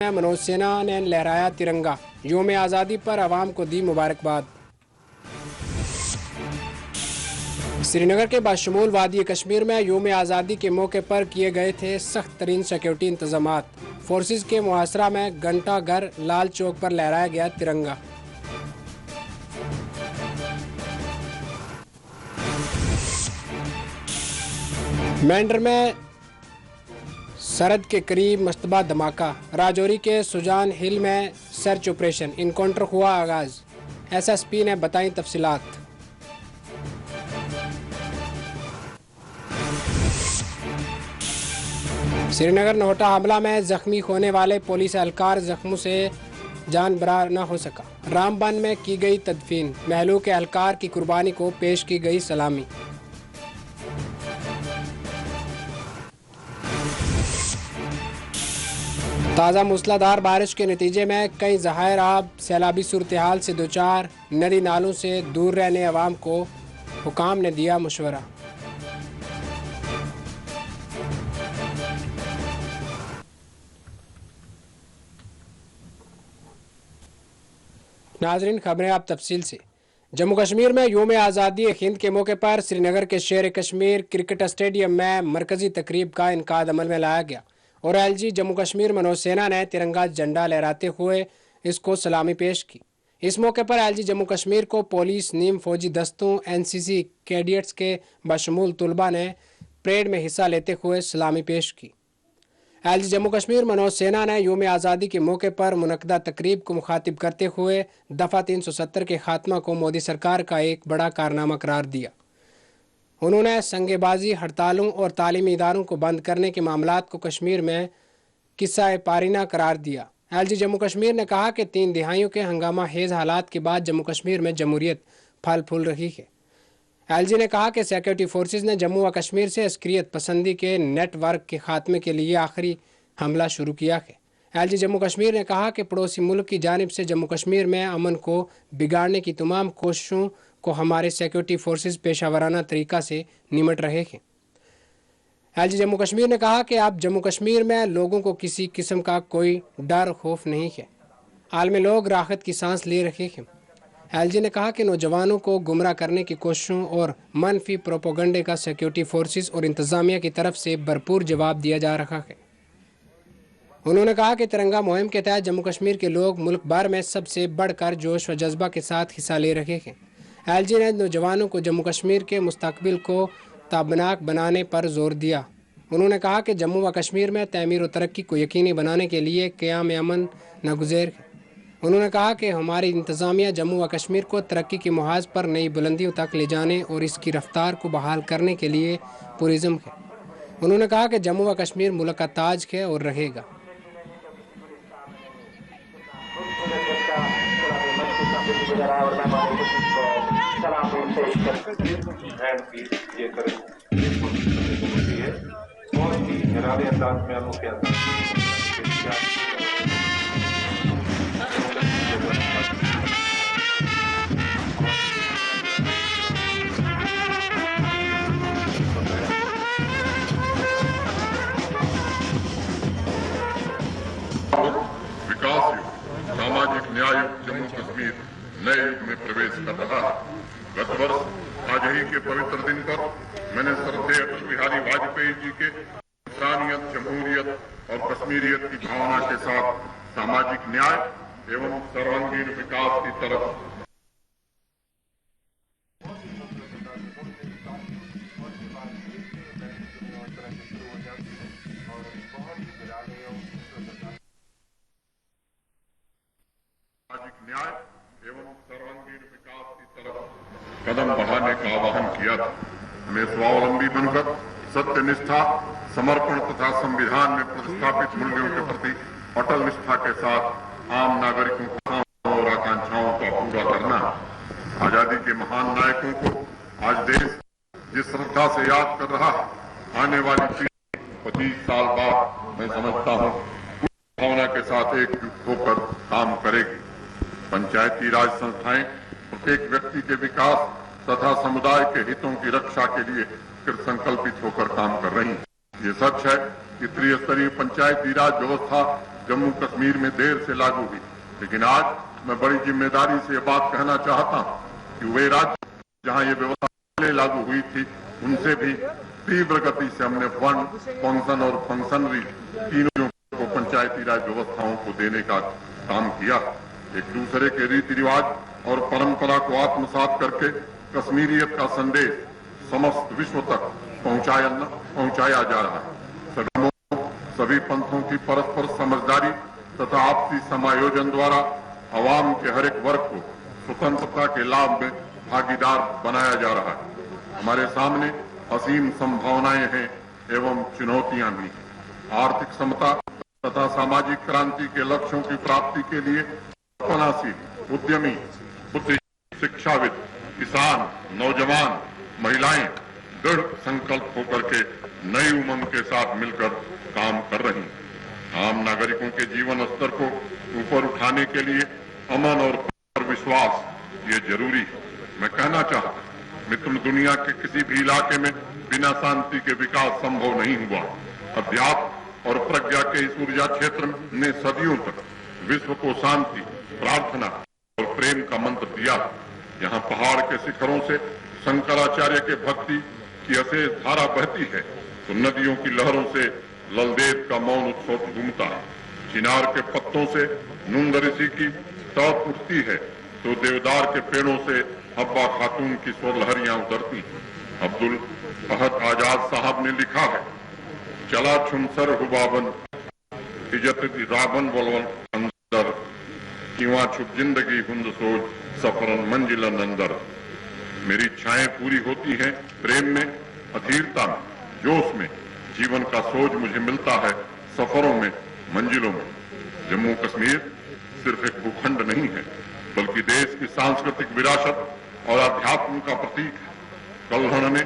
मनोज सिन्हा ने लहराया तिरंगा। योम आज़ादी पर आवाम को दी मुबारकबाद। श्रीनगर के बाशमूल वादी कश्मीर में योम आज़ादी के मौके पर किए गए थे सख्त तरीन सिक्योरिटी इंतजामात। फोर्सेज के मुहासरा में घंटा घर लाल चौक पर लहराया गया तिरंगा। मेंढर में सरहद के करीब मस्तबा धमाका। राजौरी के सुजान हिल में सर्च ऑपरेशन। इनकाउंटर हुआ आगाज। एसएसपी ने बताई तफसीलात। श्रीनगर नोहटा हमला में जख्मी होने वाले पुलिस एहलकार जख्मों से जान बरा न हो सका। रामबन में की गई तदफीन। महलू के एहलकार की कुर्बानी को पेश की गई सलामी। ताज़ा मूसलाधार बारिश के नतीजे में कई ज़हायर आब सैलाबी सूरत हाल से दोचार। नदी नालों से दूर रहने अवाम को हुकाम ने दिया मशवरा। नाजरीन, खबरें आप तफसील से। जम्मू कश्मीर में योम आज़ादी हिंद के मौके पर श्रीनगर के शेर कश्मीर क्रिकेट स्टेडियम में मरकजी तकरीब का इनकाद अमल में लाया गया और एलजी जम्मू कश्मीर मनोज सिन्हा ने तिरंगा झंडा लहराते हुए इसको सलामी पेश की। इस मौके पर एलजी जम्मू कश्मीर को पुलिस, नीम फौजी दस्तों, एनसीसी कैडेट्स के बशमूल तुलबा ने परेड में हिस्सा लेते हुए सलामी पेश की। एलजी जम्मू कश्मीर मनोज सिन्हा ने योम आज़ादी के मौके पर मुनक्कदा तकरीब को मुखातिब करते हुए दफ़ा 370 के खात्मा को मोदी सरकार का एक बड़ा कारनामा करार दिया। उन्होंने संगेबाजी, हड़तालों और तालीमी इदारों को बंद करने के मामलात को कश्मीर में किस्सा पारीना करार दिया। एलजी जम्मू कश्मीर ने कहा कि 3 दिहाइयों के हंगामा हेज हालात के बाद जम्मू कश्मीर में जमहूरियत फल फूल रही है। एलजी ने कहा कि सिक्योरिटी फोर्सेज ने जम्मू व कश्मीर से अस्करियत पसंदी के नेटवर्क के खात्मे के लिए आखिरी हमला शुरू किया है। एलजी जम्मू कश्मीर ने कहा कि पड़ोसी मुल्क की जानिब से जम्मू कश्मीर में अमन को बिगाड़ने की तमाम कोशिशों को हमारे सिक्योरिटी फोर्सेज पेशावराना तरीका से निमट रहे हैं। एलजी जम्मू कश्मीर ने कहा कि अब जम्मू कश्मीर में लोगों को किसी किस्म का कोई डर खौफ नहीं है। आलमी लोग राहत की सांस ले रहे हैं। एलजी ने कहा कि नौजवानों को गुमराह करने की कोशिशों और मनफी प्रोपोगंडे का सिक्योरिटी फोर्सेज और इंतजामिया की तरफ से भरपूर जवाब दिया जा रहा है। उन्होंने कहा कि तिरंगा मुहिम के तहत जम्मू कश्मीर के लोग मुल्क भर में सबसे बढ़कर जोश व जज्बा के साथ हिस्सा ले रहे हैं। एलजी ने नौजवानों को जम्मू कश्मीर के मुस्तकबिल को ताबनाक बनाने पर जोर दिया। उन्होंने कहा कि जम्मू व कश्मीर में तमीर और तरक्की को यकीनी बनाने के लिए क़याम अमन नागुज़ेर है। उन्होंने कहा कि हमारी इंतज़ामिया जम्मू व कश्मीर को तरक्की की मुहाज पर नई बुलंदियों तक ले जाने और इसकी रफ्तार को बहाल करने के लिए पुरज़्म है। उन्होंने कहा कि जम्मू व कश्मीर मुल्क का ताज है और रहेगा। विकास युग, सामाजिक न्याय युग जम्मू कश्मीर नए युग में प्रवेश कर रहा है। गत वर्ष आज ही के पवित्र दिन पर मैंने श्रद्धेय अटल बिहारी वाजपेयी जी के इंसानियत, जमहूरियत और कश्मीरियत की भावना के साथ सामाजिक न्याय एवं सर्वांगीण विकास की तरफ न्याय एवं सर्वांगीण विकास की तरफ कदम बढ़ाने का आह्वान किया था। मैं स्वावलंबी बनकर सत्यनिष्ठा, समर्पण तथा संविधान में प्रतिस्थापित मूल्यों के प्रति अटल निष्ठा के साथ आम नागरिकों को और आकांक्षाओं का पूरा करना। आजादी के महान नायकों को आज देश जिस श्रद्धा से याद कर रहा है, आने वाली पीढ़ी 25 साल बाद मैं समझता हूँ भावना के साथ एकजुट होकर काम करेगी। पंचायती राज संस्थाएं प्रत्येक व्यक्ति के विकास तथा समुदाय के हितों की रक्षा के लिए कृत संकल्पित होकर काम कर रही हैं। ये सच है कि त्रिस्तरीय पंचायती राज व्यवस्था जम्मू कश्मीर में देर से लागू हुई, लेकिन आज मैं बड़ी जिम्मेदारी से ये बात कहना चाहता हूं कि वे राज्य जहां ये व्यवस्था पहले लागू हुई थी, उनसे भी तीव्र गति से हमने वन, फंक्शन और फंक्शनरी तीनों को पंचायती राज व्यवस्थाओं को देने का काम किया। एक दूसरे के रीति रिवाज और परंपरा को आत्मसात करके कश्मीरियत का संदेश समस्त विश्व तक पहुंचाया जा रहा है। सभी पंथों की परस्पर समझदारी तथा आपसी समायोजन द्वारा अवाम के हर एक वर्ग को स्वतंत्रता के लाभ में भागीदार बनाया जा रहा है। हमारे सामने असीम संभावनाएं हैं एवं चुनौतियां भी। आर्थिक समता तथा सामाजिक क्रांति के लक्ष्यों की प्राप्ति के लिए कल्पनाशील, उद्यमी, बुद्धिजीवी, शिक्षाविद, किसान, नौजवान, महिलाएं दृढ़ संकल्प होकर के नई उमंग के साथ मिलकर काम कर रही हैं। आम नागरिकों के जीवन स्तर को ऊपर उठाने के लिए अमन और विश्वास ये जरूरी है। मैं कहना चाहता हूं, मित्र, दुनिया के किसी भी इलाके में बिना शांति के विकास संभव नहीं हुआ। अध्यात्म और प्रज्ञा के इस ऊर्जा क्षेत्र ने सदियों तक विश्व को शांति, प्रार्थना और प्रेम का मंत्र दिया। यहाँ पहाड़ के शिखरों से शंकराचार्य के भक्ति की अशेष धारा बहती है, तो नदियों की लहरों से ललदेव का मौन उत्सव घूमता है। चिनार के पत्तों से नूंद ऋषि की तड़प उठती है, तो देवदार के पेड़ों से हब्बा खातून की स्वर लहरियां उतरती। अब्दुल अहद आजाद साहब ने लिखा है, चला छुमसर हुबाबन इजत राबन वलवन अंदर, किवा छुप जिंदगी हुंद सोच सफरन मंजिलन अंदर। मेरी इच्छाएं पूरी होती हैं प्रेम में, अधीरता में, जोश में। जीवन का सोच मुझे मिलता है सफरों में, मंजिलों में। जम्मू कश्मीर सिर्फ एक भूखंड नहीं है, बल्कि देश की सांस्कृतिक विरासत और अध्यात्म का प्रतीक है। कल्हण ने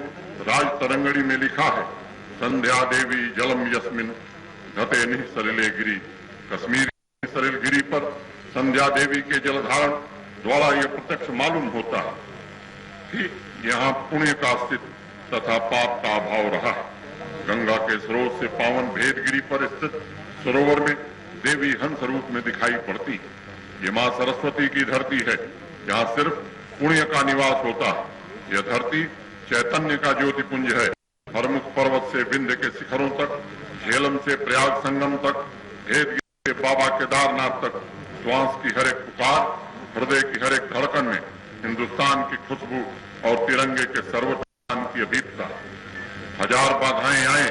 राज तरंगड़ी में लिखा है, संध्या देवी जलम यस्मिन घटे नहीं सलिले गिरी। कश्मीर की सलिल गिरी पर संध्या देवी के जलधारण द्वारा यह प्रत्यक्ष मालूम होता है कि यहाँ पुण्य का अस्तित्व तथा पाप का अभाव रहा है। गंगा के स्रोत से पावन भेदगिरी पर स्थित सरोवर में देवी हंस रूप में दिखाई पड़ती। ये माँ सरस्वती की धरती है, जहाँ सिर्फ पुण्य का निवास होता है। यह धरती चैतन्य का ज्योतिपुंज है। हरमुख पर्वत से विंध्य के शिखरों तक, झेलम से प्रयाग संगम तक, भेदगिरी से बाबा केदारनाथ तक, श्वास की हर एक पुकार, हृदय की हर एक धड़कन में हिंदुस्तान की खुशबू और तिरंगे के सर्वोच्चारण की अभीपता। हजार बाधाएं आए,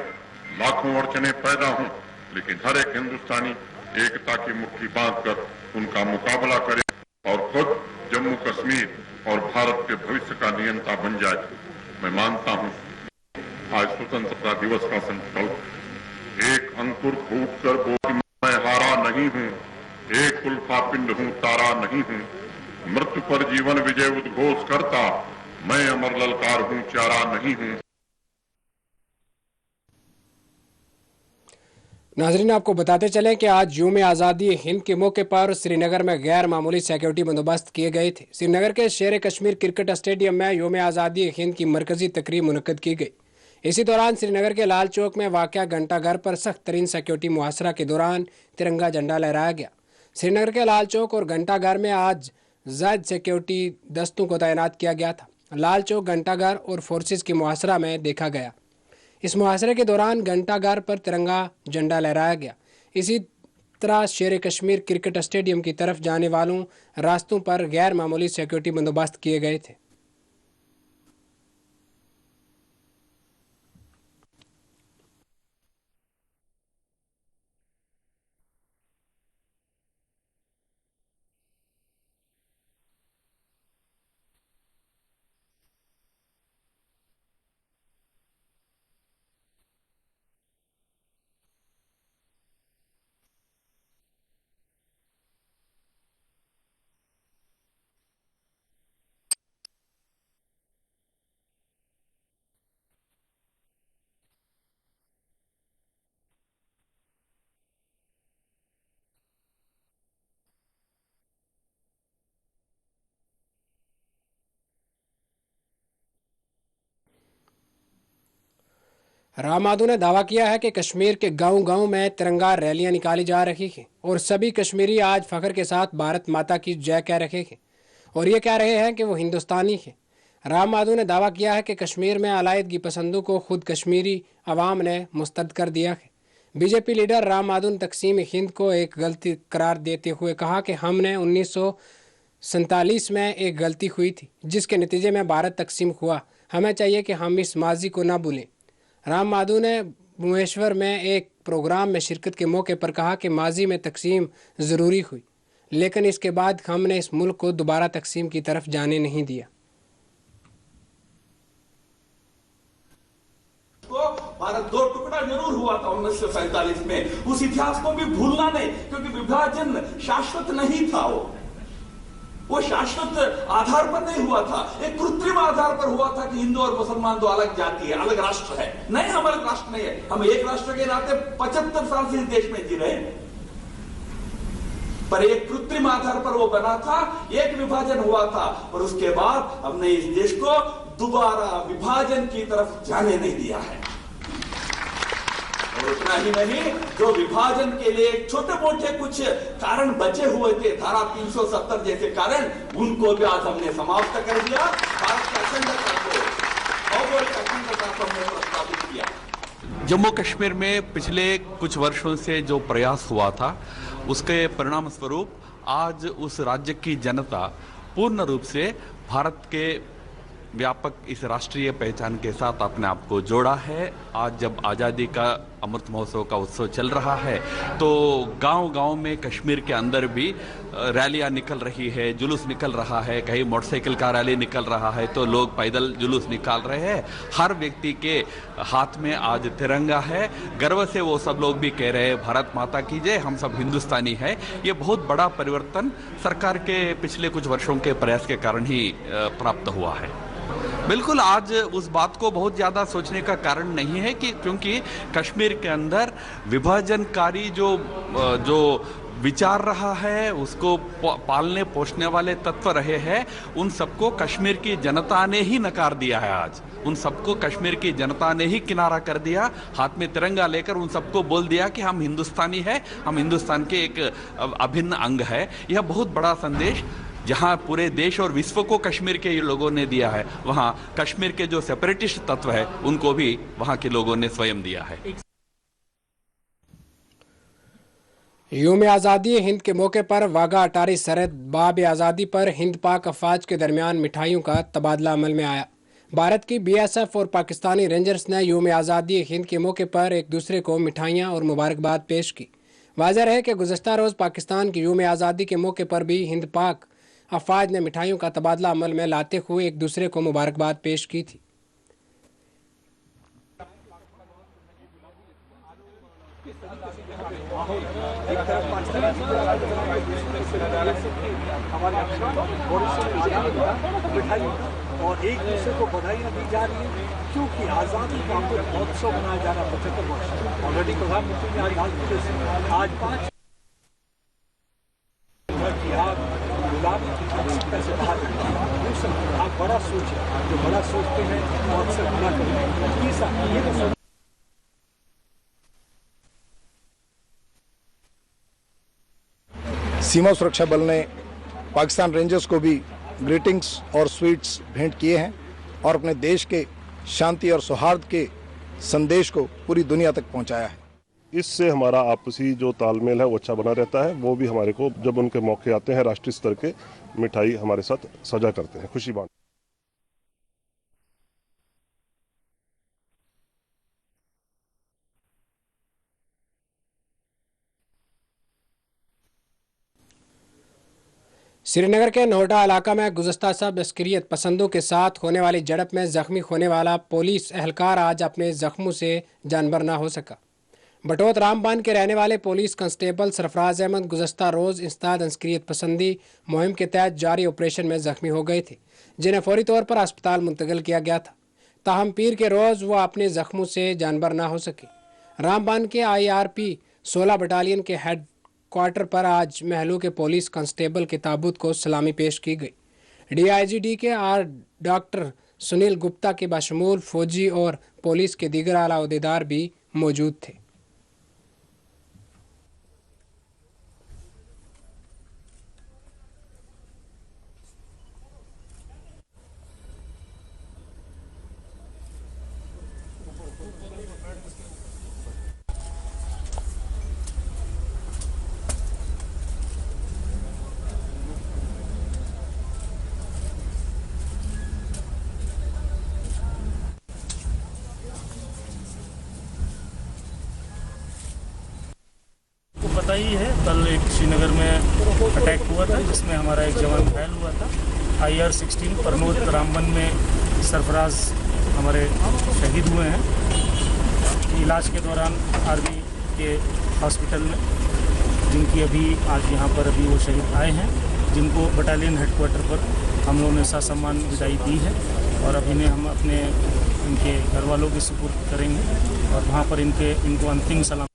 लाखों अड़चने पैदा हों, लेकिन हर एक हिंदुस्तानी एकता की मुट्ठी बांधकर उनका मुकाबला करे और खुद जम्मू कश्मीर और भारत के भविष्य का नियंता बन जाए। मैं मानता हूं आज स्वतंत्रता दिवस का संकल्प, एक अंकुर फूट कर बोली मैं हारा नहीं हूं, एक उल्फा पिंड हूं तारा नहीं हूं, मृत्यु पर जीवन विजय उद्घोष करता, मैं अमर ललकार हूं चारा नहीं हूं। नाजरीन, आपको बताते चलें कि आज यूम आज़ादी हिंद के मौके पर श्रीनगर में गैर मामूली सिक्योरिटी बंदोबस्त किए गए थे। श्रीनगर के शेर कश्मीर क्रिकेट स्टेडियम में यूम आज़ादी हिंद की मरकजी तकरीब मुनक्कद की गई। इसी दौरान श्रीनगर के लाल चौक में वाक़या घंटाघर पर सख्त तरीन सिक्योरिटी मुहासरा के दौरान तिरंगा झंडा लहराया गया। श्रीनगर के लाल चौक और घंटाघर में आज ज़ायद सिक्योरिटी दस्तों को तैनात किया गया था। लाल चौक, घंटाघर और फोर्सेस की मुहासरा में देखा गया। इस मुहासरे के दौरान घंटाघर पर तिरंगा झंडा लहराया गया। इसी तरह शेर कश्मीर क्रिकेट स्टेडियम की तरफ जाने वालों रास्तों पर गैर मामूली सिक्योरिटी बंदोबस्त किए गए थे। राम माधव ने दावा किया है कि कश्मीर के गांव-गांव में तिरंगा रैलियां निकाली जा रही हैं और सभी कश्मीरी आज फख्र के साथ भारत माता की जय कह रहे हैं और ये कह रहे हैं कि वो हिंदुस्तानी हैं। राम माधव ने दावा किया है कि कश्मीर में अलायदगी पसंदों को खुद कश्मीरी अवाम ने मुस्तरद कर दिया है। बीजेपी लीडर राम माधव ने तकसीम हिंद को एक गलती करार देते हुए कहा कि हमने 1947 में एक गलती हुई थी जिसके नतीजे में भारत तकसीम हुआ। हमें चाहिए कि हम इस माजी को ना भूलें। राम माधव ने भुवनेश्वर में एक प्रोग्राम में शिरकत के मौके पर कहा कि माजी में तकसीम ज़रूरी हुई लेकिन इसके बाद हमने इस मुल्क को दोबारा तकसीम की तरफ जाने नहीं दिया। भारत दो टुकड़ा जरूर हुआ था 1947 में, उस इतिहास को भी भूलना नहीं, क्योंकि विभाजन शाश्वत नहीं था। वो शाश्वत आधार पर नहीं हुआ था, एक कृत्रिम आधार पर हुआ था कि हिंदू और मुसलमान दो अलग जाति है, अलग राष्ट्र है। नहीं, हम अलग राष्ट्र नहीं है, हम एक राष्ट्र के नाते 75 साल से इस देश में जी रहे हैं, पर एक कृत्रिम आधार पर वो बना था, एक विभाजन हुआ था और उसके बाद हमने इस देश को दोबारा विभाजन की तरफ जाने नहीं दिया है। और उतना ही नहीं, जो विभाजन के लिए छोटे मोटे कुछ कारण बचे हुए थे, धारा 370 जैसे कारण, उनको भी आज हमने समाप्त कर दिया। भारत की अखंडता को, भौगोलिक अखंडता को हमने प्रस्तावित किया। जम्मू कश्मीर में पिछले कुछ वर्षों से जो प्रयास हुआ था, उसके परिणाम स्वरूप आज उस राज्य की जनता पूर्ण रूप से भारत के व्यापक इस राष्ट्रीय पहचान के साथ अपने आप को जोड़ा है। आज जब आज़ादी का अमृत महोत्सव का उत्सव चल रहा है तो गांव-गांव में कश्मीर के अंदर भी रैलियां निकल रही है, जुलूस निकल रहा है, कहीं मोटरसाइकिल का रैली निकल रहा है तो लोग पैदल जुलूस निकाल रहे हैं। हर व्यक्ति के हाथ में आज तिरंगा है। गर्व से वो सब लोग भी कह रहे हैं भारत माता की जय, हम सब हिंदुस्तानी है। ये बहुत बड़ा परिवर्तन सरकार के पिछले कुछ वर्षों के प्रयास के कारण ही प्राप्त हुआ है। बिल्कुल, आज उस बात को बहुत ज़्यादा सोचने का कारण नहीं है कि क्योंकि कश्मीर के अंदर विभाजनकारी जो विचार रहा है, उसको पालने पोषने वाले तत्व रहे हैं, उन सबको कश्मीर की जनता ने ही नकार दिया है। आज उन सबको कश्मीर की जनता ने ही किनारा कर दिया, हाथ में तिरंगा लेकर उन सबको बोल दिया कि हम हिंदुस्तानी है, हम हिंदुस्तान के एक अभिन्न अंग है। यह बहुत बड़ा संदेश जहां पूरे देश और विश्व को कश्मीर के लोगों ने दिया है, वहां कश्मीर के जो सेपरेटिस्ट तत्व है उनको भी वहां के लोगों ने स्वयं दिया है। यूम आज़ादी हिंद के मौके पर वाघा अटारी सरहद बाब आज़ादी पर हिंद पाक अफवाज के दरमियान मिठाइयों का तबादला अमल में आया। भारत की BSF और पाकिस्तानी रेंजर्स ने यूम आज़ादी हिंद के मौके पर एक दूसरे को मिठाइयाँ और मुबारकबाद पेश की। वाज़ेह है कि गुज़श्ता रोज़ पाकिस्तान की यूम आज़ादी के मौके पर भी हिंद पाक अफवाज ने मिठाइयों का तबादला अमल में लाते हुए एक दूसरे को मुबारकबाद पेश की थी। और एक दूसरे को बधाइयाँ दी जा रही है क्योंकि आज़ादी का अमृत महोत्सव मनाया जा रहा है 75 वर्ष। ऑलरेडी प्रधानमंत्री ने आज लालकिले से आज 5 गुलामी की से बाहर आप बड़ा सोचें, जो बड़ा सोचते हैं वो अक्सर बड़ा करते हैं। सीमा सुरक्षा बल ने पाकिस्तान रेंजर्स को भी ग्रीटिंग्स और स्वीट्स भेंट किए हैं और अपने देश के शांति और सौहार्द के संदेश को पूरी दुनिया तक पहुंचाया है। इससे हमारा आपसी जो तालमेल है वो अच्छा बना रहता है। वो भी हमारे को जब उनके मौके आते हैं राष्ट्रीय स्तर के मिठाई हमारे साथ साझा करते हैं, खुशी बांटते हैं। श्रीनगर के नोएडा इलाका में गुज़श्ता सब अस्करियत पसंदों के साथ होने वाली झड़प में जख्मी होने वाला पुलिस एहलकार आज अपने जख्मों से जानबर ना हो सका। बटोत रामबान के रहने वाले पुलिस कांस्टेबल सरफराज अहमद गुज़श्ता रोज़ इंसदाद अस्करियत पसंदी मुहिम के तहत जारी ऑपरेशन में जख्मी हो गए थे, जिन्हें फौरी तौर पर अस्पताल मुंतकिल किया गया था। ताहम पीर के रोज़ वो अपने जख्मों से जानबर ना हो सके। रामबान के IRP 16 बटालियन के हेड क्वार्टर पर आज महलू के पुलिस कांस्टेबल के ताबूत को सलामी पेश की गई। DIGD के डॉक्टर सुनील गुप्ता के बशमूल फौजी और पुलिस के दीगर आला ओहदेदार भी मौजूद थे। पता ही है, कल एक श्रीनगर में अटैक हुआ था जिसमें हमारा एक जवान घायल हुआ था। IR-16 प्रमोद रामबन में सरफराज हमारे शहीद हुए हैं इलाज के दौरान आर्मी के हॉस्पिटल में, जिनकी अभी आज यहाँ पर अभी वो शहीद आए हैं, जिनको बटालियन हेडक्वार्टर पर हम लोगों ने ससम्मान विदाई दी है और अभी ने हम अपने इनके घर वालों के सुपुर्द करेंगे और वहाँ पर इनको अंतिम सलाम।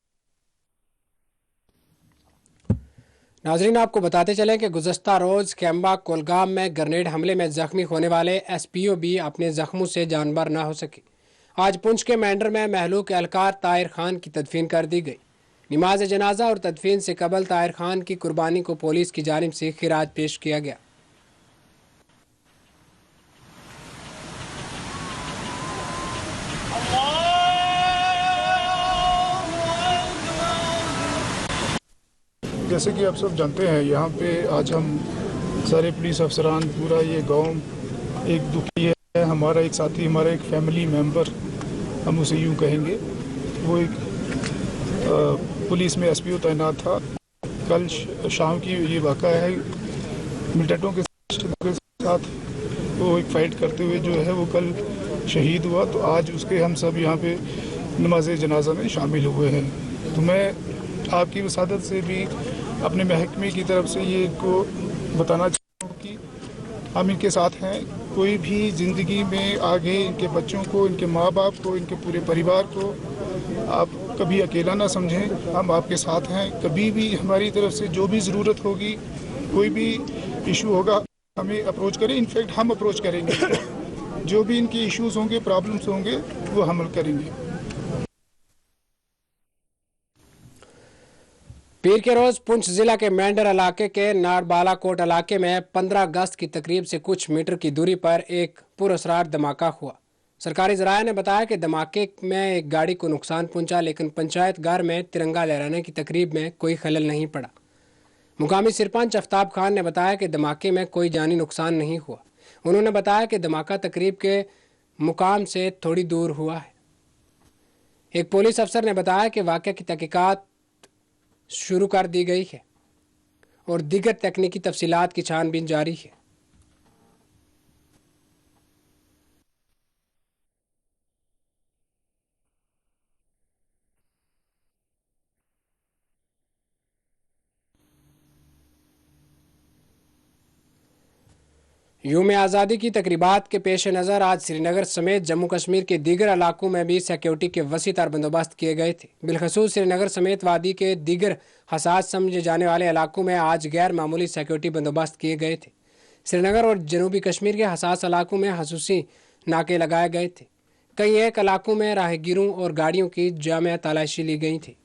नाजरीन, आपको बताते चलें कि गुज़श्ता रोज़ कैम्बा कोलगाम में ग्रेनेड हमले में ज़ख्मी होने वाले SPO भी अपने ज़ख्मों से जानबर ना हो सके। आज पुंछ के मैंडर में महलूक एहलकार ताहिर खान की तदफीन कर दी गई। नमाज जनाजा और तदफीन से कबल ताहिर खान की कुर्बानी को पुलिस की जानिब से खिराज पेश किया गया। जैसे कि आप सब जानते हैं, यहाँ पे आज हम सारे पुलिस अफसरान, पूरा ये गांव एक दुखी है। हमारा एक साथी, हमारा एक फैमिली मेंबर, हम उसे यूँ कहेंगे, वो एक पुलिस में SPO तैनात था। कल शाम की ये वाक़ा है, मिलिटेंटों के साथ वो एक फ़ाइट करते हुए जो है वो कल शहीद हुआ। तो आज उसके हम सब यहाँ पे नमाज जनाजा में शामिल हुए हैं। तो मैं आपकी वसादत से भी अपने महकमे की तरफ से ये को बताना चाहूँ कि हम इनके साथ हैं। कोई भी ज़िंदगी में आगे इनके बच्चों को, इनके माँ बाप को, इनके पूरे परिवार को आप कभी अकेला ना समझें। हम आपके साथ हैं। कभी भी हमारी तरफ से जो भी ज़रूरत होगी, कोई भी इशू होगा, हमें अप्रोच करें। इनफैक्ट हम अप्रोच करेंगे। जो भी इनके इश्यूज़ होंगे, प्रॉब्लम्स होंगे, वो हम हल करेंगे। पीर के रोज़ पुंछ ज़िला के मैंडर इलाके के नारबालाकोट इलाके में 15 अगस्त की तकरीब से कुछ मीटर की दूरी पर एक पुरअसरार धमाका हुआ। सरकारी ज़राए ने बताया कि धमाके में एक गाड़ी को नुकसान पहुंचा, लेकिन पंचायत घर में तिरंगा लहराने की तकरीब में कोई खलल नहीं पड़ा। मुकामी सरपंच आफ्ताब खान ने बताया कि धमाके में कोई जानी नुकसान नहीं हुआ। उन्होंने बताया कि धमाका तकरीब के मुकाम से थोड़ी दूर हुआ है। एक पुलिस अफसर ने बताया कि वाक़या की तहकीकात शुरू कर दी गई है और दीगर तकनीकी तफसीलात की छानबीन जारी है। यूम आज़ादी की तकरीबात के पेश नज़र आज श्रीनगर समेत जम्मू कश्मीर के दीगर इलाकों में भी सिक्योरिटी के वसी तर बंदोबस्त किए गए थे। बिलखसूस श्रीनगर समेत वादी के दीगर हसास समझे जाने वाले इलाकों में आज गैर मामूली सिक्योरिटी बंदोबस्त किए गए थे। श्रीनगर और जनूबी कश्मीर के हसास इलाकों में खसूसी नाके लगाए गए थे। कई एक इलाकों में राहगीरों और गाड़ियों की जामिया तलाशी ली गई थी।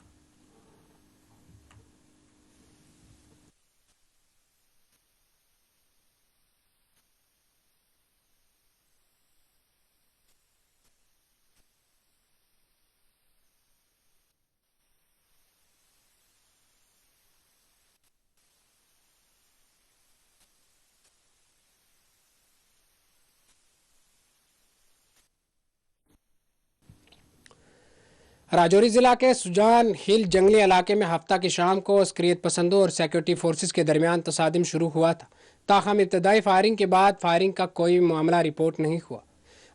राजौरी जिला के सुजान हिल जंगली इलाके में हफ्ता की शाम को अस्करियत पसंदों और सिक्योरिटी फोर्सेस के दरमियान तसादिम शुरू हुआ था। ताहम इब्तदाई फायरिंग के बाद फायरिंग का कोई मामला रिपोर्ट नहीं हुआ।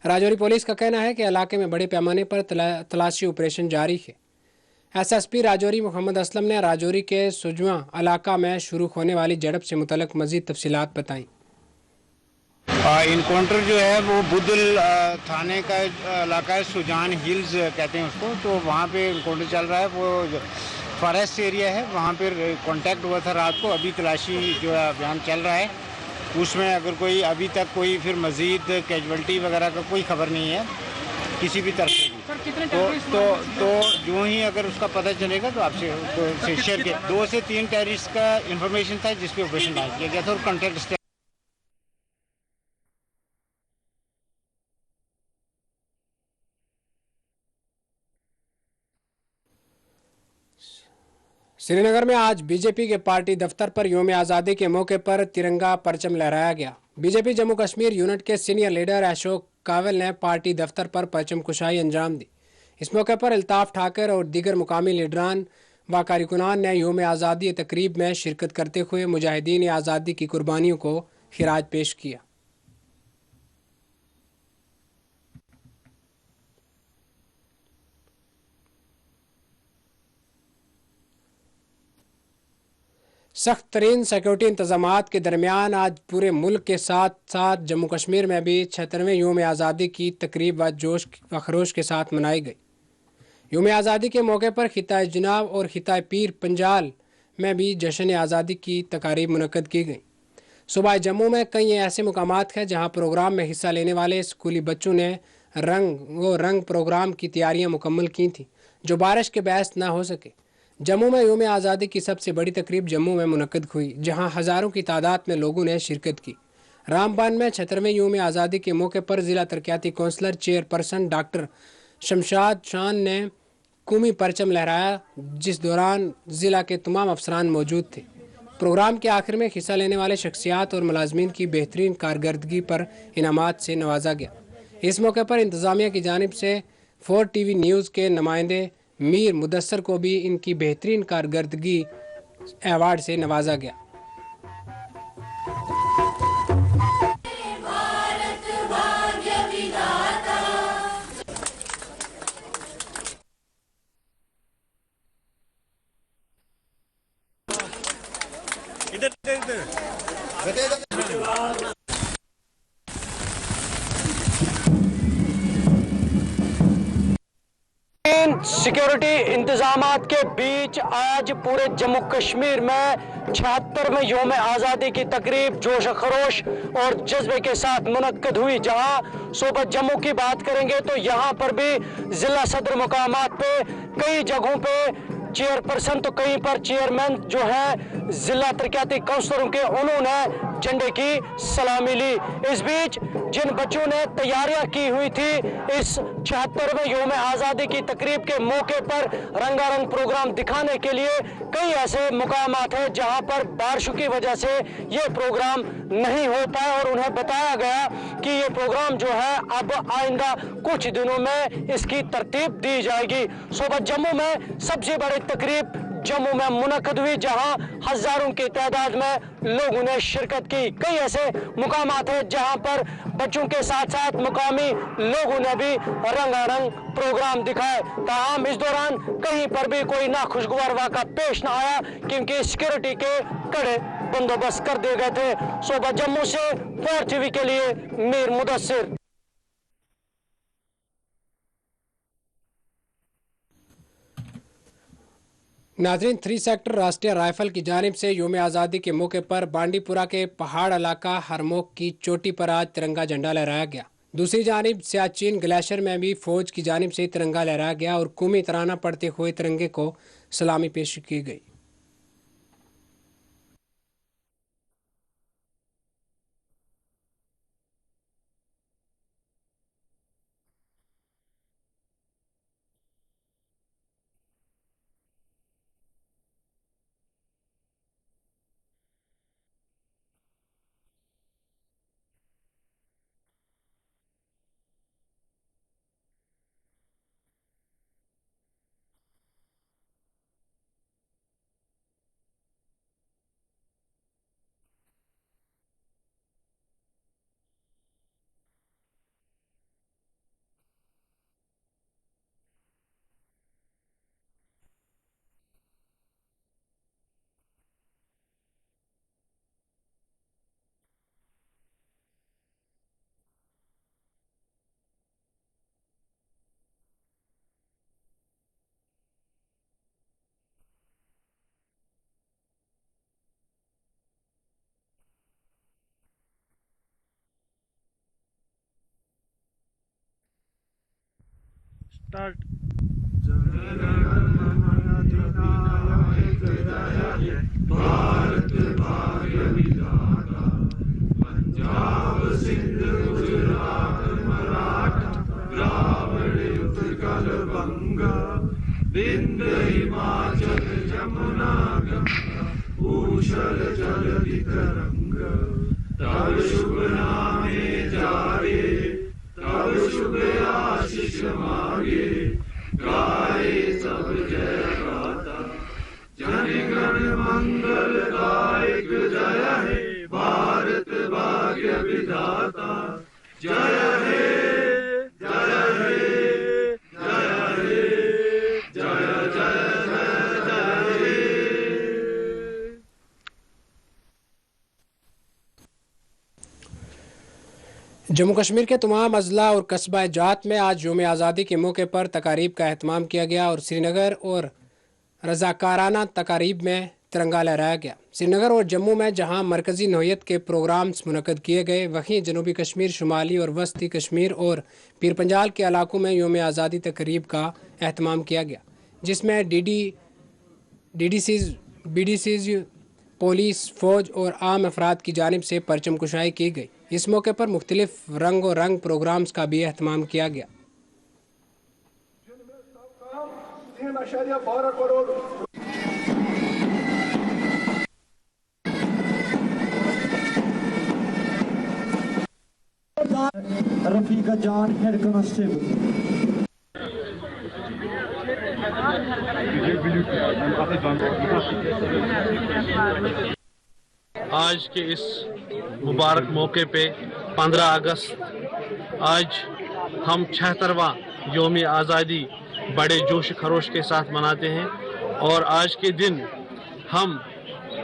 राजौरी पुलिस का कहना है कि इलाके में बड़े पैमाने पर तलाशी ऑपरेशन जारी है। SSP राजौरी मोहम्मद असलम ने राजौरी के सुजवा इलाका में शुरू होने वाली झड़प से मुतल्लिक मज़ीद तफसीलात बताईं। इनकाउंटर जो है वो बुदल थाने का इलाका है, सुजान हिल्स कहते हैं उसको। तो वहाँ पे इनकाउंटर चल रहा है। वो फॉरेस्ट एरिया है, वहाँ पे कांटेक्ट हुआ था रात को। अभी तलाशी जो है अभियान चल रहा है उसमें अगर कोई अभी तक कोई फिर मज़ीद कैजुअल्टी वगैरह का कोई खबर नहीं है किसी भी तरफ से भी। तो जो ही अगर उसका पता चलेगा तो आपसे तो शेयर किया। 2 से 3 टेररिस्ट का इंफॉर्मेशन था जिस पे ऑपरेशन लॉन्च किया गया था और कॉन्टैक्ट। श्रीनगर में आज बीजेपी के पार्टी दफ्तर पर यौम आज़ादी के मौके पर तिरंगा परचम लहराया गया। बीजेपी जम्मू कश्मीर यूनिट के सीनियर लीडर अशोक कावल ने पार्टी दफ्तर पर परचम कुशाई अंजाम दी। इस मौके पर अल्ताफ ठाकर और दीगर मुकामी लीडरान व कारकुनान ने यौम आज़ादी तकरीब में शिरकत करते हुए मुजाहिदीन आज़ादी की कुर्बानियों को खिराज पेश किया। सख्त तरीन सिक्योरिटी इंतजामात के दरमियान आज पूरे मुल्क के साथ साथ जम्मू कश्मीर में भी 76वें यौम आज़ादी की तकरीब व जोश व खरोश के साथ मनाई गई। यौम आज़ादी के मौके पर खिताए जनाब और खिताए पीर पंजाल में भी जश्न आज़ादी की तकारीब मुनक्कद की गई। सुबह जम्मू में कई ऐसे मुकामात हैं जहां प्रोग्राम में हिस्सा लेने वाले स्कूली बच्चों ने रंग प्रोग्राम की तैयारियां मुकम्मल की थीं जो बारिश के बायस ना हो सके। जम्मू में यौम आज़ादी की सबसे बड़ी तकरीब जम्मू में मुनक्कद हुई जहां हज़ारों की तादाद में लोगों ने शिरकत की। रामबन में 76वें यौम आज़ादी के मौके पर ज़िला तरक्याती कौंसलर चेयरपर्सन डॉक्टर शमशाद शान ने कौमी परचम लहराया जिस दौरान ज़िला के तमाम अफसरान मौजूद थे। प्रोग्राम के आखिर में हिस्सा लेने वाले शख्सियात और मुलाजमीन की बेहतरीन कारकर्दगी पर इनामात से नवाजा गया। इस मौके पर इंतज़ामिया की जानिब से 4 TV न्यूज़ के नुमाइंदे मीर मुदस्सर को भी इनकी बेहतरीन कारकर्दगी अवार्ड से नवाजा गया। सिक्योरिटी इंतजामात के बीच आज पूरे जम्मू कश्मीर में 76वें यौम आज़ादी की तकरीब जोश खरोश और जज्बे के साथ मुनक्कद हुई। जहां सूबा जम्मू की बात करेंगे तो यहां पर भी जिला सदर मुकामात पे कई जगहों पे चेयरपर्सन तो कहीं पर चेयरमैन जो है जिला तरक्याती काउंसलरों के उन्होंने झंडे की सलामी ली। इस बीच जिन बच्चों ने तैयारियां की हुई थी इस 76वें यौम आज़ादी की तकरीब के मौके पर रंगारंग प्रोग्राम दिखाने के लिए कई ऐसे मुकामात हैं जहां पर बारिशों की वजह से ये प्रोग्राम नहीं हो पाए और उन्हें बताया गया कि ये प्रोग्राम जो है अब आइंदा कुछ दिनों में इसकी तरतीब दी जाएगी। सूबा जम्मू में सबसे बड़ी तकरीब जम्मू में मुनक्कद हुई जहां हजारों की तादाद में लोगों ने शिरकत की। कई ऐसे मुकामात हैं जहां पर बच्चों के साथ साथ मुकामी लोगों ने भी रंगारंग प्रोग्राम दिखाए। ताहम इस दौरान कहीं पर भी कोई नाखुशगवार वाक़ा पेश न आया क्योंकि सिक्योरिटी के कड़े बंदोबस्त कर दिए गए थे। सूबा जम्मू से 4 TV के लिए मीर मुदस्सिर। नाजरीन, 3 सेक्टर राष्ट्रीय राइफल की जानिब से यौम आज़ादी के मौके पर बांडीपुरा के पहाड़ इलाका हरमोक की चोटी पर आज तिरंगा झंडा लहराया गया। दूसरी जानिब सियाचिन ग्लेशियर में भी फौज की जानिब से तिरंगा लहराया गया और कौमी तराना पढ़ते हुए तिरंगे को सलामी पेश की गई। भारत भाग्य विधाता, पंजाब सिंध गुजरात मराठा द्राविड़ उत्कल बंगा, विंध्य हिमाचल जमुना गंगा, ऊषल जलधि तरंगा, तब शुभ नामे जागे, तब शुभ आशीष मांगे, गाए सब जय गाता, जनगण मंगलदायक जय हे, भारत भाग्य विधाता, जय हे जय हे जय हे, जय जय जय जय हे। जम्मू कश्मीर के तमाम अजला और कस्बा जात में आज योम आज़ादी के मौके पर तकारीब का एहतमाम किया गया और श्रीनगर और रज़ाकाराना तकारीब में तिरंगा लहराया गया। श्रीनगर और जम्मू में जहां मरकज़ी नौयत के प्रोग्राम्स मुनक़द किए गए, वहीं जनूबी कश्मीर, शुमाली और वस्ती कश्मीर और पीर पंजाल के इलाकों में योम आज़ादी तकरीब का एहतमाम किया गया, जिसमें BDCs, पुलिस, फ़ौज और आम अफराद की जानिब से परचम कुशाई की गई। इस मौके पर मुख्तलिफ रंग प्रोग्राम्स का भी एहतमाम किया गया। रफीका जान हेड कांस्टेबल। आज के इस मुबारक मौके पे 15 अगस्त आज हम 76वां योम आज़ादी बड़े जोश खरोश के साथ मनाते हैं और आज के दिन हम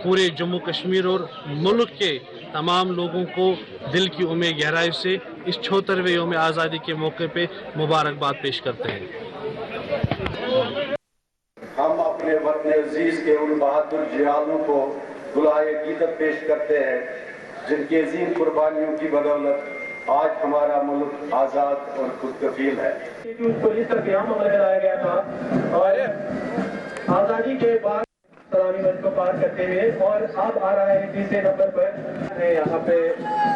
पूरे जम्मू कश्मीर और मुल्क के तमाम लोगों को दिल की उम्मीद गहराई से इस 76वें योम आज़ादी के मौके पे मुबारकबाद पेश करते हैं। हम अपने वतन अजीज के उन बहादुर जिहादों को गुलाए क़ीदत पेश करते हैं जिनकी अजीम कुर्बानियों की बदौलत आज हमारा मुल्क आज़ाद और खुदकफील है। पुलिस का क़याम अमल में लाया गया था और आज़ादी के बाद सलामी मंच को पार करते हुए और अब आ रहा है तीसरे नंबर पर है यहाँ पे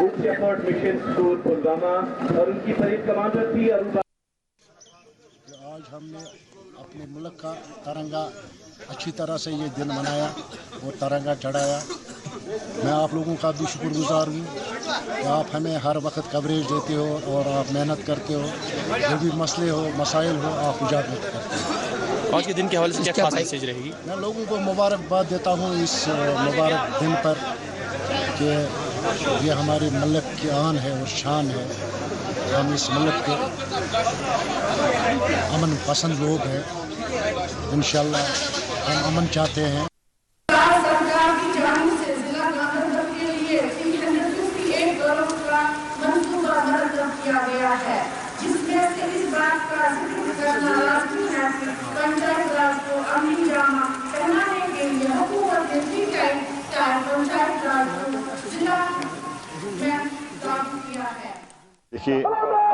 उच्च सपोर्ट मिशन स्कूल पुलवामा और उनकी फरीद कमांडर थी अरुण। आज हमने अपने मुल्क का तिरंगा अच्छी तरह से ये दिन मनाया और तिरंगा चढ़ाया। मैं आप लोगों का भी शुक्रगुजार हूँ कि आप हमें हर वक्त कवरेज देते हो और आप मेहनत करते हो, जो भी मसले हो मसाइल हो आप उजागर करते हो। आज के दिन के हवाले से क्या खास मैसेज रहेगी? मैं लोगों को मुबारकबाद देता हूँ इस मुबारक दिन पर कि ये हमारे मुल्क की आन है और शान है। हम इस मुल्क के अमन पसंद लोग हैं। इंशाल्लाह हम अमन चाहते हैं। सरकार की जानिब से जिला गांधरबल के लिए 351 करोड़ का मंसूबा मुरतब किया गया है, जिसमें से इस बात का जिक्र करना लाजमी है कि पंचायत राज को अमली जामा पहनाने के लिए हुकूमत ने 3 पंचायत राज को जिला में काम किया है। देखिए,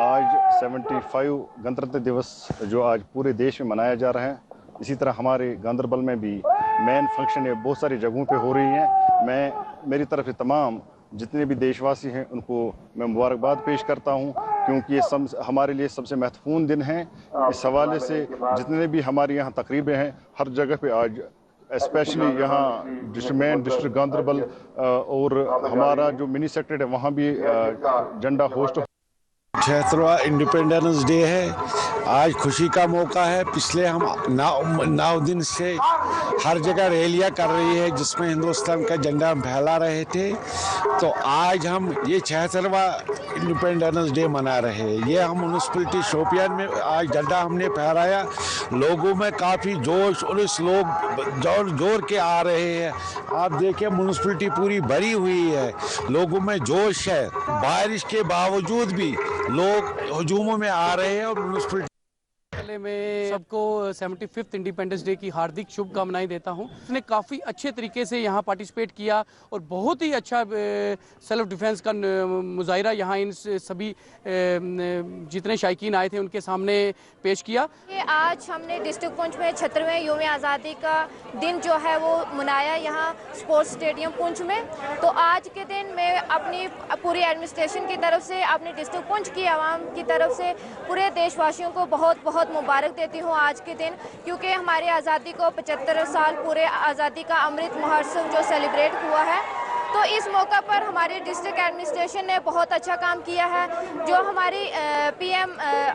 आज 75 गणतंत्र दिवस जो आज पूरे देश में मनाया जा रहा है, इसी तरह हमारे गांधरबल में भी मेन फंक्शन है बहुत सारी जगहों पे हो रही हैं। मेरी तरफ से तमाम जितने भी देशवासी हैं उनको मैं मुबारकबाद पेश करता हूं, क्योंकि ये हमारे लिए सबसे महत्वपूर्ण दिन है। इस हवाले से जितने भी हमारे यहाँ तकरीबें हैं हर जगह पे आज स्पेशली यहाँ डिस्ट्रिक्ट गांधरबल और हमारा जो मिनी सेक्रेटरी है वहाँ भी झंडा होस्ट। 76वां इंडिपेंडेंस डे है। आज खुशी का मौका है। पिछले हम 9 दिन से हर जगह रैलियां कर रही है जिसमें हिंदुस्तान का झंडा फहला रहे थे। तो आज हम ये 76वां इंडिपेंडेंस डे मना रहे हैं। ये हम म्यूनसिपलिटी शोपियान में आज झंडा हमने फहराया। लोगों में काफ़ी जोश और इस लोग जोर के आ रहे हैं। आप देखिए म्यूनसिपलिटी पूरी भरी हुई है, लोगों में जोश है। बारिश के बावजूद भी लोग हजूमों में आ रहे हैं और म्यूनसिपलिटी पहले मैं सबको 75th इंडिपेंडेंस डे की हार्दिक शुभकामनाएं देता हूं। उसने काफ़ी अच्छे तरीके से यहां पार्टिसिपेट किया और बहुत ही अच्छा सेल्फ डिफेंस का मुजाहिरा यहां इन सभी जितने शायकीन आए थे उनके सामने पेश किया। आज हमने डिस्ट्रिक्ट पुंछ में 76वें योम आज़ादी का दिन जो है वो मनाया यहाँ स्पोर्ट्स स्टेडियम पुंछ में। तो आज के दिन मैं अपनी पूरी एडमिनिस्ट्रेशन की तरफ से, अपनी डिस्ट्रिक्ट पुंछ की आवाम की तरफ से पूरे देशवासियों को बहुत बहुत मुबारक देती हूँ आज के दिन, क्योंकि हमारी आज़ादी को 75 साल पूरे आज़ादी का अमृत महोत्सव जो सेलिब्रेट हुआ है। तो इस मौका पर हमारी डिस्ट्रिक्ट एडमिनिस्ट्रेशन ने बहुत अच्छा काम किया है। जो हमारी पीएम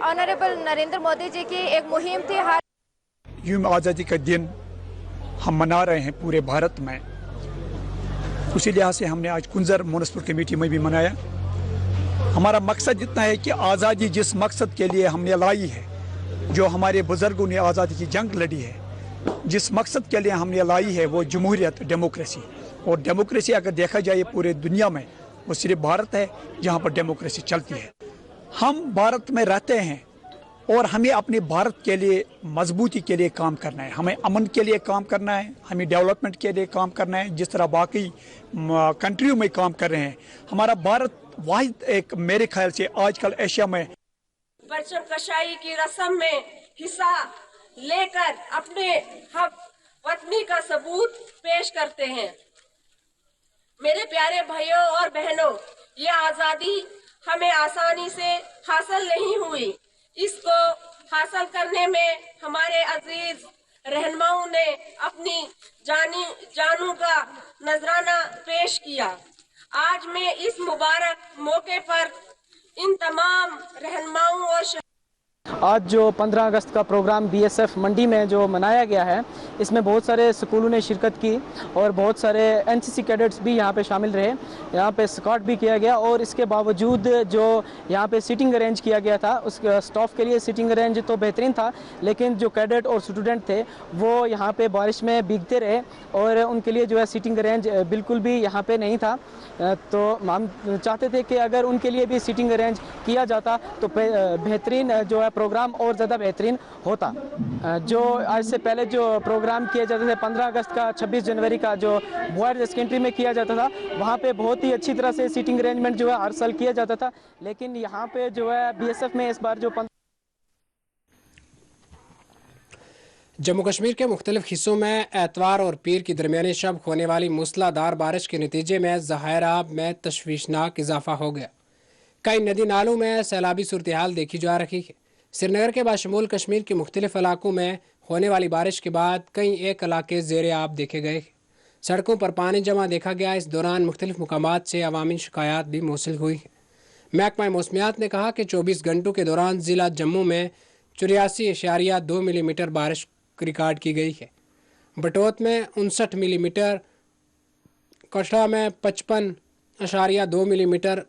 ऑनरेबल नरेंद्र मोदी जी की एक मुहिम थी, हर योम आज़ादी का दिन हम मना रहे हैं पूरे भारत में, उसी लिहाज से हमने आज कुंजर म्युनिसिपल कमेटी में भी मनाया। हमारा मकसद इतना है कि आज़ादी जिस मकसद के लिए हमने लाई है, जो हमारे बुजुर्गों ने आज़ादी की जंग लड़ी है, जिस मकसद के लिए हमने लाई है वो जमहूरियत, डेमोक्रेसी। और डेमोक्रेसी अगर देखा जाए पूरे दुनिया में वो सिर्फ भारत है जहाँ पर डेमोक्रेसी चलती है। हम भारत में रहते हैं और हमें अपने भारत के लिए मजबूती के लिए काम करना है, हमें अमन के लिए काम करना है, हमें डेवलपमेंट के लिए काम करना है, जिस तरह बाकी कंट्रियों में काम कर रहे हैं। हमारा भारत वाहिद एक, मेरे ख्याल से आजकल एशिया में परचम कशाई की रस्म में हिस्सा लेकर अपने हक वतनी का सबूत पेश करते हैं। मेरे प्यारे भाइयों और बहनों, ये आज़ादी हमें आसानी से हासिल नहीं हुई। इसको हासिल करने में हमारे अजीज रहनुमाओं ने अपनी जानों का नजराना पेश किया। आज मैं इस मुबारक मौके पर इन तमाम रहनुमाओं और आज जो 15 अगस्त का प्रोग्राम बीएसएफ मंडी में जो मनाया गया है, इसमें बहुत सारे स्कूलों ने शिरकत की और बहुत सारे एनसीसी कैडेट्स भी यहाँ पे शामिल रहे। यहाँ पे स्कॉट भी किया गया और इसके बावजूद जो यहाँ पे सीटिंग अरेंज किया गया था, उस स्टाफ के लिए सीटिंग अरेंज तो बेहतरीन था, लेकिन जो कैडेट और स्टूडेंट थे वो यहाँ पे बारिश में भीगते रहे और उनके लिए जो है सीटिंग अरेंज बिल्कुल भी यहाँ पे नहीं था। तो हम चाहते थे कि अगर उनके लिए भी सीटिंग अरेंज किया जाता तो बेहतरीन जो है प्रोग्राम और ज़्यादा बेहतरीन होता। जो आज से पहले जो प्रोग्राम किए जाते थे 15 अगस्त का, 26 जनवरी का जो बॉयज़ सेकेंडरी में किया जाता था, वहाँ पे बहुत ही अच्छी तरह से सीटिंग अरेंजमेंट जो है हर साल किया जाता था, लेकिन यहाँ पे जो है बीएसएफ में इस बार जो जम्मू कश्मीर के मुख्तलिफ हिस्सों में एतवार और पीर की दरमियानी शब होने वाली मूसलाधार बारिश के नतीजे में ज़खायरात में तशवीशनाक इजाफा हो गया। कई नदी नालों में सैलाबी सूरत हाल देखी जा रही है। श्रीनगर के बाशमूल कश्मीर के मुख्तलिफ इलाकों में होने वाली बारिश के बाद कई एक इलाके ज़ेरे आब देखे गए। सड़कों पर पानी जमा देखा गया। इस दौरान मुख्तलिफ मुकामात से अवामी शिकायत भी मौसूल हुई है। महकमा मौसमियात ने कहा कि 24 घंटों के दौरान ज़िला जम्मू में 84.2 मिलीमीटर बारिश रिकॉर्ड की गई है। बटोत में 59 मिलीमीटर, कठड़ा में 55.2 मिलीमीटर,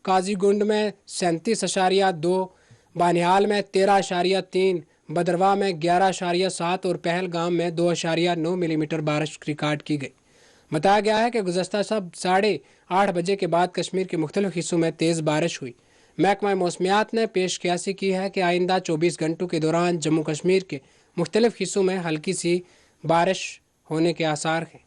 काजीगुंड में 37.2, बानिहाल में 13.3, बदरवा में 11.7 और पहलगाम में 2.9 मिलीमीटर बारिश रिकॉर्ड की गई। बताया गया है कि गुज़श्ता सब 8:30 बजे के बाद कश्मीर के मुख्तलिफ हिस्सों में तेज़ बारिश हुई। महकमा मौसमियात ने पेश कियासी की है कि आइंदा 24 घंटों के दौरान जम्मू कश्मीर के मुख्तलिफ हिस्सों में हल्की सी बारिश होने के आसार हैं।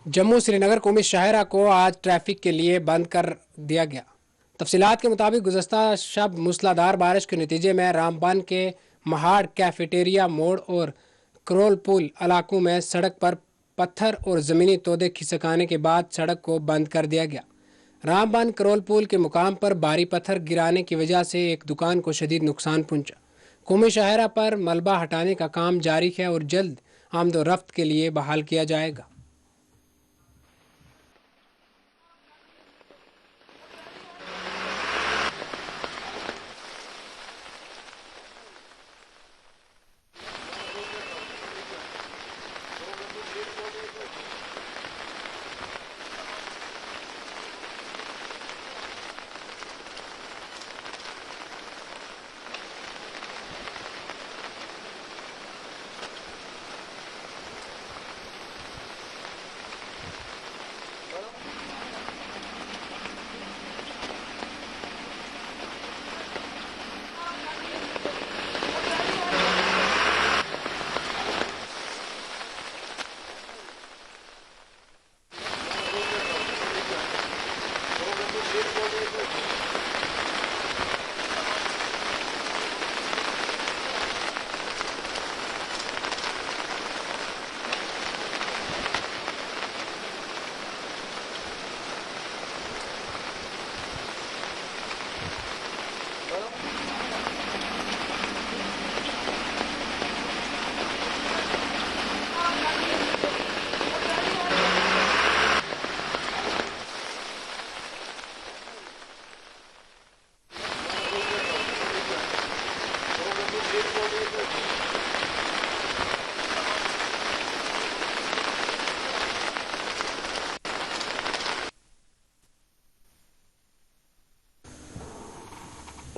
जम्मू श्रीनगर कौमी शाहरा को आज ट्रैफिक के लिए बंद कर दिया गया। तफसीलात के मुताबिक गुज़श्ता शब मूसलाधार बारिश के नतीजे में रामबन के महाड़ कैफेटेरिया मोड़ और करोल पुल इलाकों में सड़क पर पत्थर और ज़मीनी तोदे खिसक आने के बाद सड़क को बंद कर दिया गया। रामबन करोल पुल के मुकाम पर भारी पत्थर गिराने की वजह से एक दुकान को शदीद नुकसान पहुंचा। कौमी शाहरा पर मलबा हटाने का काम जारी है और जल्द आमदो रफ्त के लिए बहाल किया जाएगा।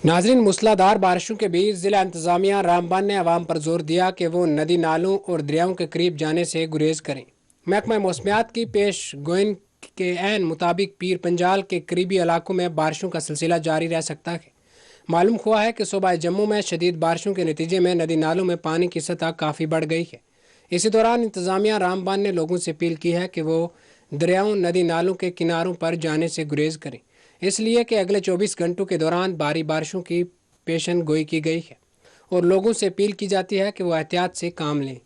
नाजरीन, मूसलाधार बारिशों के बीच जिला इंतजामिया रामबन ने अवाम पर जोर दिया कि वो नदी नालों और दरियाओं के करीब जाने से गुरेज करें। महकमा मौसमियात की पेश गोइन के ऐन मुताबिक पीर पंजाल के करीबी इलाकों में बारिशों का सिलसिला जारी रह सकता है। मालूम हुआ है कि सूबा जम्मू में शदीद बारिशों के नतीजे में नदी नालों में पानी की सतह काफ़ी बढ़ गई है। इसी दौरान इंतजामिया रामबन ने लोगों से अपील की है कि वो दरियाओं नदी नालों के किनारों पर जाने से गुरेज करें, इसलिए कि अगले 24 घंटों के दौरान भारी बारिशों की पेशन गोई की गई है और लोगों से अपील की जाती है कि वो एहतियात से काम लें।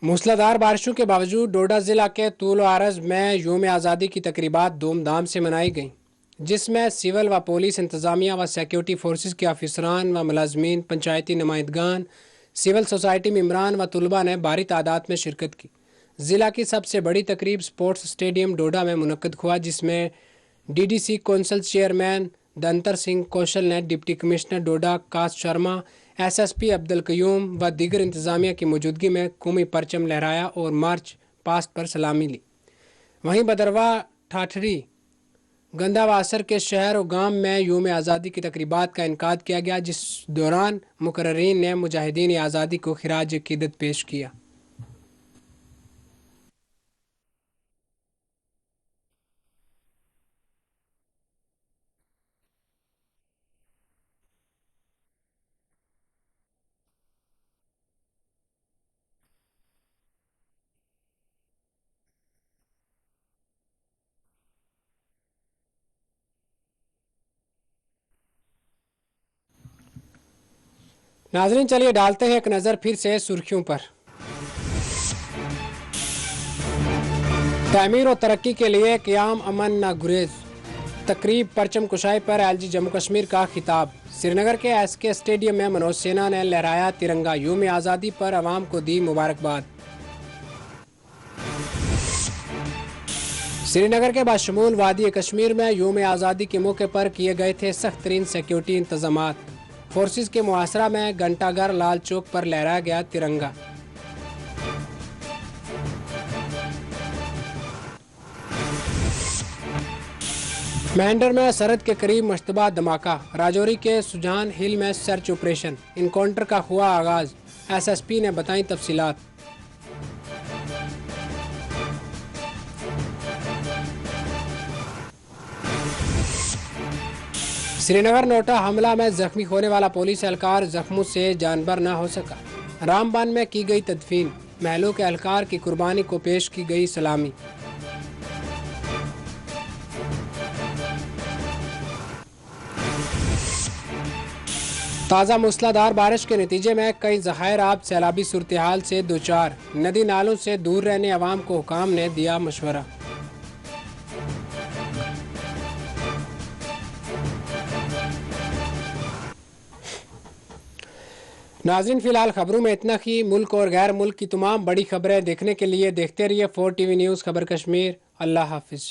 मूसलाधार बारिशों के बावजूद डोडा ज़िला के तूल आरज में योम आज़ादी की तकरीबात धूमधाम से मनाई गईं, जिसमें सिविल व पुलिस इंतजामिया व सिक्योरिटी फोर्सेस के अफसरान व मुलाजमीन, पंचायती नुमाइंदगान, सिविल सोसाइटी मेम्बरान व तलबा ने भारी तादाद में शिरकत की। ज़िला की सबसे बड़ी तकरीब स्पोर्ट्स स्टेडियम डोडा में मुनक्कद हुआ, जिसमें DDC कौंसल चेयरमैन दंतर सिंह कौशल ने डिप्टी कमिश्नर डोडा काश शर्मा, SSP अब्दुल कयूम व दीगर इंतजामिया की मौजूदगी में कौमी परचम लहराया और मार्च पास्ट पर सलामी ली। वहीं बदरवा, ठाठरी, गंदावासर के शहर और गांव में योम आज़ादी की तकरीबात का इनकाद किया गया, जिस दौरान मुकर्ररीन ने मुजाहिदीन आज़ादी को खिराज अकीदत पेश किया। नाजरीन, चलिए डालते हैं एक नज़र फिर से सुर्खियों पर। तामीर और तरक्की के लिए क़याम अमन न गुरेज, तकरीब परचम कुशाई पर LG जम्मू कश्मीर का खिताब। श्रीनगर के SK स्टेडियम में मनोज सिन्हा ने लहराया तिरंगा, योम आज़ादी पर आवाम को दी मुबारकबाद। श्रीनगर के बाशमूल वादी कश्मीर में योम आज़ादी के मौके पर किए गए थे सख्त तरीन सिक्योरिटी इंतजामात। फोर्सेस के मुहासरा में घंटाघर लाल चौक पर लहराया गया तिरंगा। मैंडर में सरहद के करीब मश्तबा धमाका, राजौरी के सुजान हिल में सर्च ऑपरेशन, इनकाउंटर का हुआ आगाज, SSP ने बताई तफसीलात। श्रीनगर नोटा हमला में जख्मी होने वाला पुलिस एहलकार जख्मों से जानबर न हो सका। रामबन में की गई तदफीन, महलों के एहलकार की कुर्बानी को पेश की गई सलामी। ताज़ा मूसलाधार बारिश के नतीजे में कई ज़खायर आब सैलाबी सूरत हाल से दो चार, नदी नालों से दूर रहने अवाम को हुकाम ने दिया मशवरा। नाज़रीन, फिलहाल खबरों में इतना ही। मुल्क और गैर मुल्क की तमाम बड़ी खबरें देखने के लिए देखते रहिए 4 TV न्यूज़ खबर कश्मीर। अल्लाह हाफिज़।